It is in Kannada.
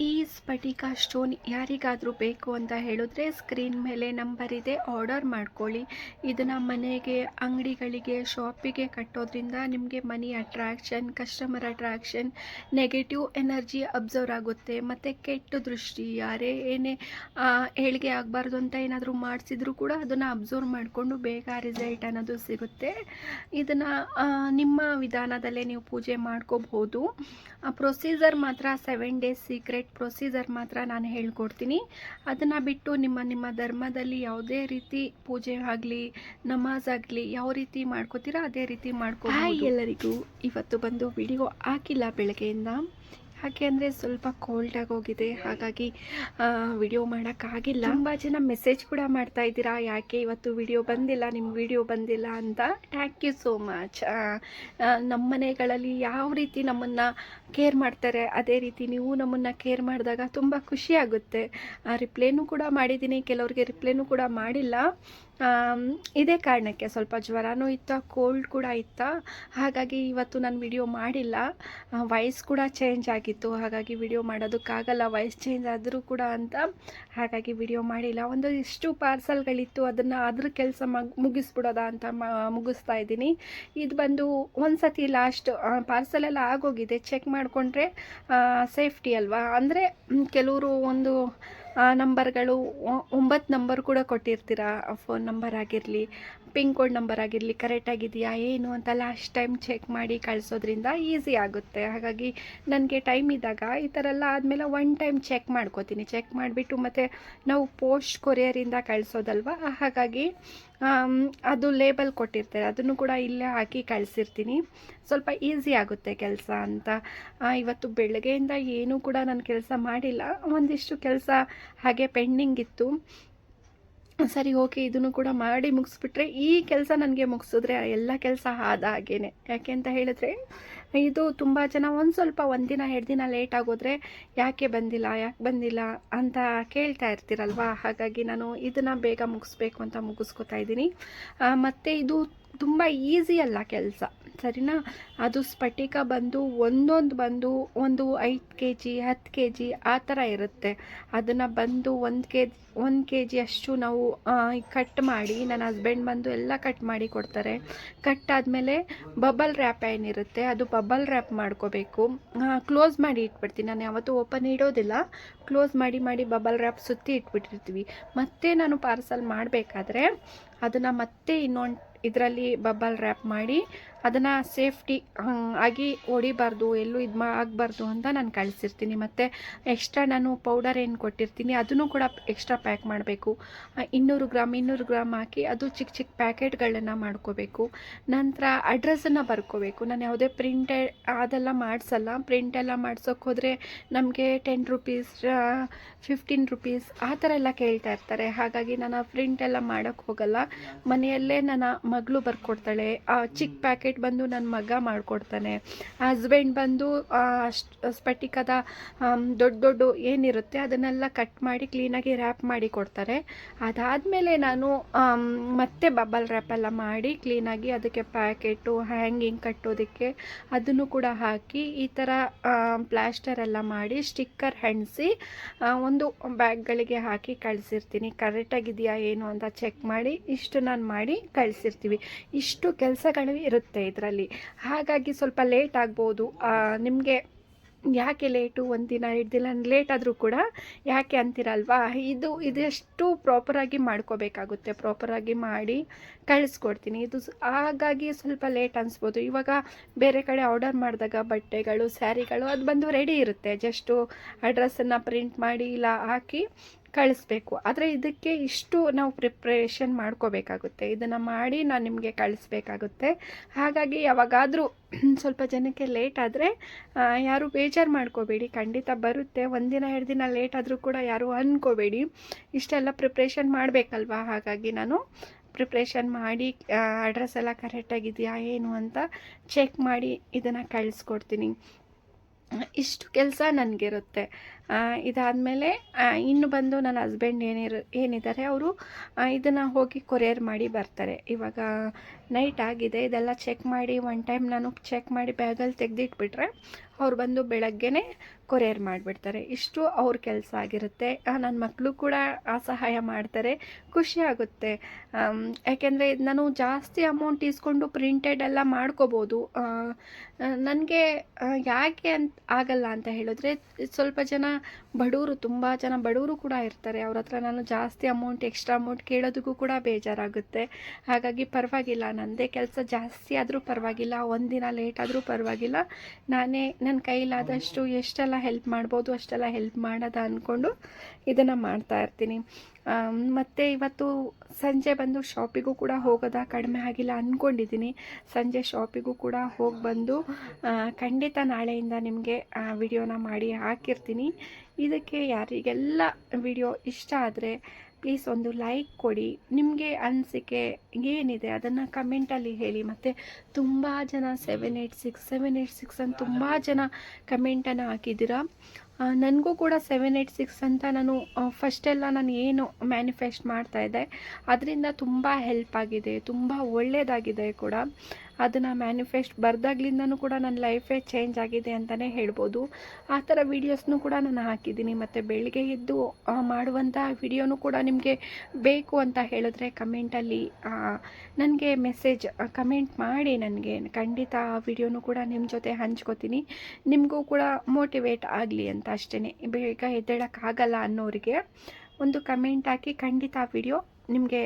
ಈ ಸ್ಫಟಿಕ ಸ್ಟೋನ್ ಯಾರಿಗಾದರೂ ಬೇಕು ಅಂತ ಹೇಳಿದ್ರೆ ಸ್ಕ್ರೀನ್ ಮೇಲೆ ನಂಬರ್ ಇದೆ, ಆರ್ಡರ್ ಮಾಡ್ಕೊಳ್ಳಿ. ಇದನ್ನು ಮನೆಗೆ, ಅಂಗಡಿಗಳಿಗೆ, ಶಾಪಿಗೆ ಕಟ್ಟೋದ್ರಿಂದ ನಿಮಗೆ ಮನಿ attraction, customer attraction, negative energy observe ಆಗುತ್ತೆ. ಮತ್ತು ಕೆಟ್ಟ ದೃಷ್ಟಿ, ಯಾರೇ ಏನೇ ಏಳಿಗೆ ಆಗಬಾರ್ದು ಅಂತ ಏನಾದರೂ ಮಾಡಿಸಿದ್ರು ಕೂಡ ಅದನ್ನು ಅಬ್ಸರ್ವ್ ಮಾಡಿಕೊಂಡು ಬೇಗ ರಿಸಲ್ಟ್ ಅನ್ನೋದು ಸಿಗುತ್ತೆ. ಇದನ್ನು ನಿಮ್ಮ ವಿಧಾನದಲ್ಲೇ ನೀವು ಪೂಜೆ ಮಾಡ್ಕೋಬಹುದು. ಪ್ರೊಸೀಜರ್ ಮಾತ್ರ 7 ಡೇಸ್ ಸೀಕ್ರೆಟ್ ಪ್ರೊಸೀಜರ್ ಮಾತ್ರ ನಾನು ಹೇಳ್ಕೊಡ್ತೀನಿ. ಅದನ್ನು ಬಿಟ್ಟು ನಿಮ್ಮ ಧರ್ಮದಲ್ಲಿ ಯಾವುದೇ ರೀತಿ ಪೂಜೆ ಆಗಲಿ, ನಮಾಜ್ ಆಗಲಿ ಯಾವ ರೀತಿ ಮಾಡ್ಕೋತೀರಾ ಅದೇ ರೀತಿ ಮಾಡ್ಕೋಬಹುದು. ಎಲ್ಲರಿಗೂ ಇವತ್ತು ಬಂದು ವಿಡಿಯೋ ಹಾಕಿಲ್ಲ ಬೆಳಗ್ಗೆಯಿಂದ, ಯಾಕೆ ಅಂದರೆ ಸ್ವಲ್ಪ ಕೋಲ್ಡ್ ಆಗೋಗಿದೆ, ಹಾಗಾಗಿ ವಿಡಿಯೋ ಮಾಡೋಕ್ಕಾಗಿಲ್ಲ. ತುಂಬ ಜನ ಮೆಸೇಜ್ ಕೂಡ ಮಾಡ್ತಾ ಇದ್ದೀರಾ, ಯಾಕೆ ಇವತ್ತು ವಿಡಿಯೋ ಬಂದಿಲ್ಲ, ನಿಮ್ಮ ವಿಡಿಯೋ ಬಂದಿಲ್ಲ ಅಂತ. Thank you so much. ನಮ್ಮ ಮನೆಗಳಲ್ಲಿ ಯಾವ ರೀತಿ ನಮ್ಮನ್ನು ಕೇರ್ ಮಾಡ್ತಾರೆ ಅದೇ ರೀತಿ ನೀವು ನಮ್ಮನ್ನು ಕೇರ್ ಮಾಡಿದಾಗ ತುಂಬ ಖುಷಿಯಾಗುತ್ತೆ. ರಿಪ್ಲೈನೂ ಕೂಡ ಮಾಡಿದ್ದೀನಿ, ಕೆಲವ್ರಿಗೆ ರಿಪ್ಲೈನೂ ಕೂಡ ಮಾಡಿಲ್ಲ. ಇದೇ ಕಾರಣಕ್ಕೆ ಸ್ವಲ್ಪ ಜ್ವರನೂ ಇತ್ತು, ಕೋಲ್ಡ್ ಕೂಡ ಇತ್ತು, ಹಾಗಾಗಿ ಇವತ್ತು ನಾನು ವಿಡಿಯೋ ಮಾಡಿಲ್ಲ. ವಾಯ್ಸ್ ಕೂಡ ಚೇಂಜ್ ಆಗಿತ್ತು, ಹಾಗಾಗಿ ವಿಡಿಯೋ ಮಾಡೋದಕ್ಕಾಗಲ್ಲ ವಾಯ್ಸ್ ಚೇಂಜ್ ಆದರೂ ಕೂಡ ಅಂತ, ಹಾಗಾಗಿ ವಿಡಿಯೋ ಮಾಡಿಲ್ಲ. ಇಷ್ಟು ಪಾರ್ಸಲ್ಗಳಿತ್ತು, ಅದನ್ನು ಅದ್ರ ಕೆಲಸ ಮುಗಿಸ್ಬಿಡೋದ ಅಂತ ಮುಗಿಸ್ತಾ ಇದ್ದೀನಿ. ಇದು ಬಂದು ಒಂದು ಸತಿ ಲಾಸ್ಟ್ ಪಾರ್ಸಲೆಲ್ಲ ಆಗೋಗಿದೆ, ಚೆಕ್ ಮಾಡಿಕೊಂಡ್ರೆ ಸೇಫ್ಟಿ ಅಲ್ವಾ. ಅಂದರೆ ಕೆಲವರು ಒಂದು ನಂಬರ್ಗಳು 9 ನಂಬರ್ ಕೂಡ ಕೊಟ್ಟಿರ್ತೀರ, ಫೋನ್ ನಂಬರ್ ಆಗಿರಲಿ, ಪಿನ್ ಕೋಡ್ ನಂಬರ್ ಆಗಿರಲಿ ಕರೆಕ್ಟಾಗಿದೆಯಾ ಏನು ಅಂತ ಲಾಸ್ಟ್ ಟೈಮ್ ಚೆಕ್ ಮಾಡಿ ಕಳಿಸೋದ್ರಿಂದ ಈಸಿ ಆಗುತ್ತೆ. ಹಾಗಾಗಿ ನನಗೆ ಟೈಮ್ ಇದ್ದಾಗ ಈ ಥರ ಎಲ್ಲ ಆದಮೇಲೆ ಒನ್ ಟೈಮ್ ಚೆಕ್ ಮಾಡ್ಕೋತೀನಿ. ಚೆಕ್ ಮಾಡಿಬಿಟ್ಟು ಮತ್ತು ನಾವು ಪೋಸ್ಟ್ ಕೊರಿಯರಿಂದ ಕಳಿಸೋದಲ್ವ, ಹಾಗಾಗಿ ಅದು ಲೇಬಲ್ ಕೊಟ್ಟಿರ್ತಾರೆ, ಅದನ್ನು ಕೂಡ ಇಲ್ಲೇ ಹಾಕಿ ಕಳಿಸಿರ್ತೀನಿ. ಸ್ವಲ್ಪ ಈಸಿ ಆಗುತ್ತೆ ಕೆಲಸ ಅಂತ. ಇವತ್ತು ಬೆಳಗ್ಗೆಯಿಂದ ಏನೂ ಕೂಡ ನಾನು ಕೆಲಸ ಮಾಡಿಲ್ಲ, ಒಂದಿಷ್ಟು ಕೆಲಸ ಹಾಗೆ ಪೆಂಡಿಂಗ್ ಇತ್ತು. ಸರಿ ಓಕೆ, ಇದನ್ನು ಕೂಡ ಮಾಡಿ ಮುಗಿಸ್ಬಿಟ್ರೆ ಈ ಕೆಲಸ ನನಗೆ ಮುಗಿಸಿದ್ರೆ ಎಲ್ಲ ಕೆಲಸ ಆದ ಹಾಗೇನೆ. ಯಾಕೆ ಅಂತ ಹೇಳಿದ್ರೆ ಇದು ತುಂಬ ಜನ ಸ್ವಲ್ಪ ಒಂದಿನ 2 ದಿನ ಲೇಟ್ ಆಗೋದ್ರೆ ಯಾಕೆ ಬಂದಿಲ್ಲ ಅಂತ ಕೇಳ್ತಾ ಇರ್ತೀರಲ್ವ, ಹಾಗಾಗಿ ನಾನು ಇದನ್ನು ಬೇಗ ಮುಗಿಸ್ಬೇಕು ಅಂತ ಮುಗಿಸ್ಕೊತಾ ಇದ್ದೀನಿ. ಮತ್ತು ಇದು ತುಂಬ ಈಸಿ ಅಲ್ಲ ಕೆಲಸ, ಸರಿನಾ. ಅದು ಸ್ಫಟಿಕ ಬಂದು ಬಂದು ಒಂದು 5 kg 10 kg ಆ ಥರ ಇರುತ್ತೆ. ಅದನ್ನು ಬಂದು 1 kg ಅಷ್ಟು ನಾವು ಕಟ್ ಮಾಡಿ, ನನ್ನ ಹಸ್ಬೆಂಡ್ ಬಂದು ಎಲ್ಲ ಕಟ್ ಮಾಡಿ ಕೊಡ್ತಾರೆ. ಕಟ್ ಆದಮೇಲೆ ಬಬಲ್ ರ್ಯಾಪ್ ಏನಿರುತ್ತೆ ಅದು ಬಬಲ್ ರ್ಯಾಪ್ ಮಾಡ್ಕೋಬೇಕು. ಕ್ಲೋಸ್ ಮಾಡಿ ಇಟ್ಬಿಡ್ತೀನಿ, ನಾನು ಯಾವತ್ತೂ ಓಪನ್ ಇಡೋದಿಲ್ಲ, ಕ್ಲೋಸ್ ಮಾಡಿ ಬಬಲ್ ರ್ಯಾಪ್ ಸುತ್ತಿ ಇಟ್ಬಿಟ್ಟಿರ್ತೀವಿ. ಮತ್ತು ನಾನು ಪಾರ್ಸಲ್ ಮಾಡಬೇಕಾದ್ರೆ ಅದನ್ನು ಮತ್ತೆ ಇನ್ನೊಂದು ಇದರಲ್ಲಿ ಬಬಲ್ ರ್ಯಾಪ್ ಮಾಡಿ ಅದನ್ನು ಸೇಫ್ಟಿ ಆಗಿ ಹೊಡಿಬಾರ್ದು, ಎಲ್ಲೂ ಆಗಬಾರ್ದು ಅಂತ ನಾನು ಕಳಿಸಿರ್ತೀನಿ. ಮತ್ತು ಎಕ್ಸ್ಟ್ರಾ ನಾನು ಪೌಡರ್ ಏನು ಕೊಟ್ಟಿರ್ತೀನಿ ಅದನ್ನು ಕೂಡ ಎಕ್ಸ್ಟ್ರಾ ಪ್ಯಾಕ್ ಮಾಡಬೇಕು. 200 ಗ್ರಾಮ್ ಹಾಕಿ ಅದು ಚಿಕ್ಕ ಚಿಕ್ಕ ಪ್ಯಾಕೆಟ್ಗಳನ್ನು ಮಾಡ್ಕೋಬೇಕು. ನಂತರ ಅಡ್ರೆಸ್ಸನ್ನು ಬರ್ಕೋಬೇಕು. ನಾನು ಯಾವುದೇ ಪ್ರಿಂಟೆಡ್ ಅದೆಲ್ಲ ಮಾಡಿಸಲ್ಲ. ಪ್ರಿಂಟೆಲ್ಲ ಮಾಡ್ಸೋಕ್ಕೆ ಹೋದರೆ ನಮಗೆ 10 ರೂಪೀಸ್ 15 ರೂಪೀಸ್ ಆ ಥರ ಎಲ್ಲ ಕೇಳ್ತಾ ಇರ್ತಾರೆ, ಹಾಗಾಗಿ ನಾನು ಪ್ರಿಂಟೆಲ್ಲ ಮಾಡೋಕ್ಕೆ ಹೋಗಲ್ಲ. ಮನೆಯಲ್ಲೇ ನನ್ನ ಮಗಳು ಬರ್ಕೊಡ್ತಾಳೆ, ಚಿಕ್ಕ ಪ್ಯಾಕೆಟ್ ಬಂದು ನನ್ನ ಮಗ ಮಾಡಿಕೊಡ್ತಾನೆ. ಹಸ್ಬೆಂಡ್ ಬಂದು ಸ್ಫಟಿಕದ ದೊಡ್ಡ ಏನಿರುತ್ತೆ ಅದನ್ನೆಲ್ಲ ಕಟ್ ಮಾಡಿ ಕ್ಲೀನಾಗಿ ರ್ಯಾಪ್ ಮಾಡಿ ಕೊಡ್ತಾರೆ. ಅದಾದಮೇಲೆ ನಾನು ಮತ್ತೆ ಬಬಲ್ ರ್ಯಾಪೆಲ್ಲ ಮಾಡಿ ಕ್ಲೀನಾಗಿ ಅದಕ್ಕೆ ಪ್ಯಾಕೆಟು ಹ್ಯಾಂಗಿಂಗ್ ಕಟ್ಟೋದಕ್ಕೆ ಅದನ್ನು ಕೂಡ ಹಾಕಿ ಈ ಥರ ಪ್ಲಾಸ್ಟರ್ ಎಲ್ಲ ಮಾಡಿ ಸ್ಟಿಕ್ಕರ್ ಅಂಟಿಸಿ ಒಂದು ಬ್ಯಾಗ್ಗಳಿಗೆ ಹಾಕಿ ಕಳಿಸಿರ್ತೀನಿ. ಕರೆಕ್ಟಾಗಿದೆಯಾ ಏನು ಅಂತ ಚೆಕ್ ಮಾಡಿ ಇಷ್ಟು ನಾನು ಮಾಡಿ ಕಳಿಸಿರ್ತೀವಿ. ಇಷ್ಟು ಕೆಲಸಗಳು ಇರುತ್ತೆ ಇದರಲ್ಲಿ, ಹಾಗಾಗಿ ಸ್ವಲ್ಪ ಲೇಟ್ ಆಗ್ಬೋದು ನಿಮಗೆ. ಯಾಕೆ ಲೇಟು, 1 ದಿನ 2 ದಿನ ಲೇಟ್ ಆದರೂ ಕೂಡ ಯಾಕೆ ಅಂತೀರಲ್ವಾ, ಇದೆಷ್ಟು ಪ್ರಾಪರಾಗಿ ಮಾಡ್ಕೋಬೇಕಾಗುತ್ತೆ. ಪ್ರಾಪರಾಗಿ ಮಾಡಿ ಕಳಿಸ್ಕೊಡ್ತೀನಿ. ಹಾಗಾಗಿ ಸ್ವಲ್ಪ ಲೇಟ್ ಅನಿಸ್ಬೋದು. ಇವಾಗ ಬೇರೆ ಕಡೆ ಆರ್ಡರ್ ಮಾಡಿದಾಗ ಬಟ್ಟೆಗಳು, ಸ್ಯಾರಿಗಳು ಅದು ಬಂದು ರೆಡಿ ಇರುತ್ತೆ, ಜಸ್ಟು ಅಡ್ರೆಸ್ಸನ್ನು ಪ್ರಿಂಟ್ ಮಾಡಿ ಇಲ್ಲ ಹಾಕಿ ಕಳಿಸ್ಬೇಕು. ಆದರೆ ಇದಕ್ಕೆ ಇಷ್ಟು ನಾವು ಪ್ರಿಪ್ರೇಷನ್ ಮಾಡ್ಕೋಬೇಕಾಗುತ್ತೆ, ಇದನ್ನು ಮಾಡಿ ನಾನು ನಿಮಗೆ ಕಳಿಸ್ಬೇಕಾಗುತ್ತೆ. ಹಾಗಾಗಿ ಯಾವಾಗಾದರೂ ಸ್ವಲ್ಪ ಜನಕ್ಕೆ ಲೇಟ್ ಆದರೆ ಯಾರು ಬೇಜಾರು ಮಾಡ್ಕೋಬೇಡಿ, ಖಂಡಿತ ಬರುತ್ತೆ. 1 ದಿನ 2 ದಿನ ಲೇಟ್ ಆದರೂ ಕೂಡ ಯಾರು ಅಂದ್ಕೋಬೇಡಿ, ಇಷ್ಟೆಲ್ಲ ಪ್ರಿಪ್ರೇಷನ್ ಮಾಡಬೇಕಲ್ವಾ. ಹಾಗಾಗಿ ನಾನು ಪ್ರಿಪ್ರೇಷನ್ ಮಾಡಿ ಅಡ್ರೆಸ್ ಎಲ್ಲ ಕರೆಕ್ಟಾಗಿದೆಯಾ ಏನು ಅಂತ ಚೆಕ್ ಮಾಡಿ ಇದನ್ನು ಕಳಿಸ್ಕೊಡ್ತೀನಿ. ಇಷ್ಟು ಕೆಲಸ ನನಗಿರುತ್ತೆ. ಇದಾದಮೇಲೆ ಇನ್ನು ಬಂದು ನನ್ನ ಹಸ್ಬೆಂಡ್ ಏನಿದ್ದಾರೆ ಅವರು ಇದನ್ನು ಹೋಗಿ ಕೊರಿಯರ್ ಮಾಡಿ ಬರ್ತಾರೆ. ಇವಾಗ ನೈಟ್ ಆಗಿದೆ, ಇದೆಲ್ಲ ಚೆಕ್ ಮಾಡಿ 1 ಟೈಮ್ ನಾನು ಚೆಕ್ ಮಾಡಿ ಬ್ಯಾಗಲ್ಲಿ ತೆಗೆದಿಟ್ಬಿಟ್ರೆ ಅವ್ರು ಬಂದು ಬೆಳಗ್ಗೆನೇ ಕೊರಿಯರ್ ಮಾಡಿಬಿಡ್ತಾರೆ. ಇಷ್ಟು ಅವ್ರ ಕೆಲಸ ಆಗಿರುತ್ತೆ. ನನ್ನ ಮಕ್ಕಳು ಕೂಡ ಸಹಾಯ ಮಾಡ್ತಾರೆ, ಖುಷಿಯಾಗುತ್ತೆ. ಯಾಕೆಂದರೆ ನಾನು ಜಾಸ್ತಿ ಅಮೌಂಟ್ ಇಸ್ಕೊಂಡು ಪ್ರಿಂಟೆಡ್ ಎಲ್ಲ ಮಾಡ್ಕೋಬೋದು. ನನಗೆ ಯಾಕೆ ಅಂತ ಆಗಲ್ಲ ಅಂತ ಹೇಳಿದ್ರೆ, ಸ್ವಲ್ಪ ಜನ ಬಡವರು, ತುಂಬ ಜನ ಬಡವರು ಕೂಡ ಇರ್ತಾರೆ. ಅವ್ರ ಹತ್ರ ನಾನು ಜಾಸ್ತಿ ಅಮೌಂಟ್, ಎಕ್ಸ್ಟ್ರಾ ಅಮೌಂಟ್ ಕೇಳೋದಕ್ಕೂ ಕೂಡ ಬೇಜಾರಾಗುತ್ತೆ. ಹಾಗಾಗಿ ಪರವಾಗಿಲ್ಲ, ನನ್ನದೇ ಕೆಲಸ ಜಾಸ್ತಿ ಆದರೂ ಪರವಾಗಿಲ್ಲ, ಒಂದಿನ ಲೇಟ್ ಆದರೂ ಪರವಾಗಿಲ್ಲ, ನಾನೇ ನನ್ನ ಕೈಲಾದಷ್ಟು ಎಷ್ಟೆಲ್ಲ ಹೆಲ್ಪ್ ಮಾಡ್ಬೋದು ಅಷ್ಟೆಲ್ಲ ಹೆಲ್ಪ್ ಮಾಡೋದ ಅಂದ್ಕೊಂಡು ಇದನ್ನು ಮಾಡ್ತಾ ಇರ್ತೀನಿ. ಮತ್ತು ಇವತ್ತು ಸಂಜೆ ಬಂದು ಶಾಪಿಗೂ ಕೂಡ ಹೋಗೋದ ಕಡಿಮೆ ಆಗಿಲ್ಲ ಅಂದ್ಕೊಂಡಿದ್ದೀನಿ. ಸಂಜೆ ಶಾಪಿಗೂ ಕೂಡ ಹೋಗಿ ಬಂದು ಖಂಡಿತ ನಾಳೆಯಿಂದ ನಿಮಗೆ ವಿಡಿಯೋನ ಮಾಡಿ ಹಾಕಿರ್ತೀನಿ. ಇದಕ್ಕೆ ಯಾರಿಗೆಲ್ಲ ವಿಡಿಯೋ ಇಷ್ಟ ಆದರೆ ಪ್ಲೀಸ್ ಒಂದು ಲೈಕ್ ಕೊಡಿ. ನಿಮಗೆ ಅನಿಸಿಕೆ ಏನಿದೆ ಅದನ್ನು ಕಮೆಂಟಲ್ಲಿ ಹೇಳಿ. ಮತ್ತು ತುಂಬ ಜನ 786 ಅಂತ ತುಂಬ ಜನ ಕಮೆಂಟನ್ನು ಹಾಕಿದ್ದೀರಾ. ನನಗೂ ಕೂಡ 786 ಅಂತ ನಾನು ಫಸ್ಟೆಲ್ಲ ನಾನು ಏನು ಮ್ಯಾನಿಫೆಸ್ಟ್ ಮಾಡ್ತಾಯಿದ್ದೆ ಅದರಿಂದ ತುಂಬ ಹೆಲ್ಪ್ ಆಗಿದೆ, ತುಂಬ ಒಳ್ಳೆಯದಾಗಿದೆ ಕೂಡ. ಅದನ್ನು ಮ್ಯಾನಿಫೆಸ್ಟ್ ಬರ್ದಾಗ್ಲಿಂದನೂ ಕೂಡ ನನ್ನ ಲೈಫೇ ಚೇಂಜ್ ಆಗಿದೆ ಅಂತಲೇ ಹೇಳ್ಬೋದು. ಆ ಥರ ವೀಡಿಯೋಸ್ನೂ ಕೂಡ ನಾನು ಹಾಕಿದ್ದೀನಿ. ಮತ್ತು ಬೆಳಿಗ್ಗೆ ಎದ್ದು ಮಾಡುವಂಥ ವಿಡಿಯೋನೂ ಕೂಡ ನಿಮಗೆ ಬೇಕು ಅಂತ ಹೇಳಿದ್ರೆ ಕಮೆಂಟಲ್ಲಿ ನನಗೆ ಮೆಸೇಜ್ ಕಮೆಂಟ್ ಮಾಡಿ. ನನಗೆ ಖಂಡಿತ ಆ ವಿಡಿಯೋನೂ ಕೂಡ ನಿಮ್ಮ ಜೊತೆ ಹಂಚ್ಕೋತೀನಿ, ನಿಮಗೂ ಕೂಡ ಮೋಟಿವೇಟ್ ಆಗಲಿ ಅಂತ ಅಷ್ಟೇ. ಬೇಗ ಎದ್ದೇಳೋಕ್ಕಾಗಲ್ಲ ಅನ್ನೋರಿಗೆ ಒಂದು ಕಮೆಂಟ್ ಹಾಕಿ, ಖಂಡಿತ ಆ ವಿಡಿಯೋ ನಿಮಗೆ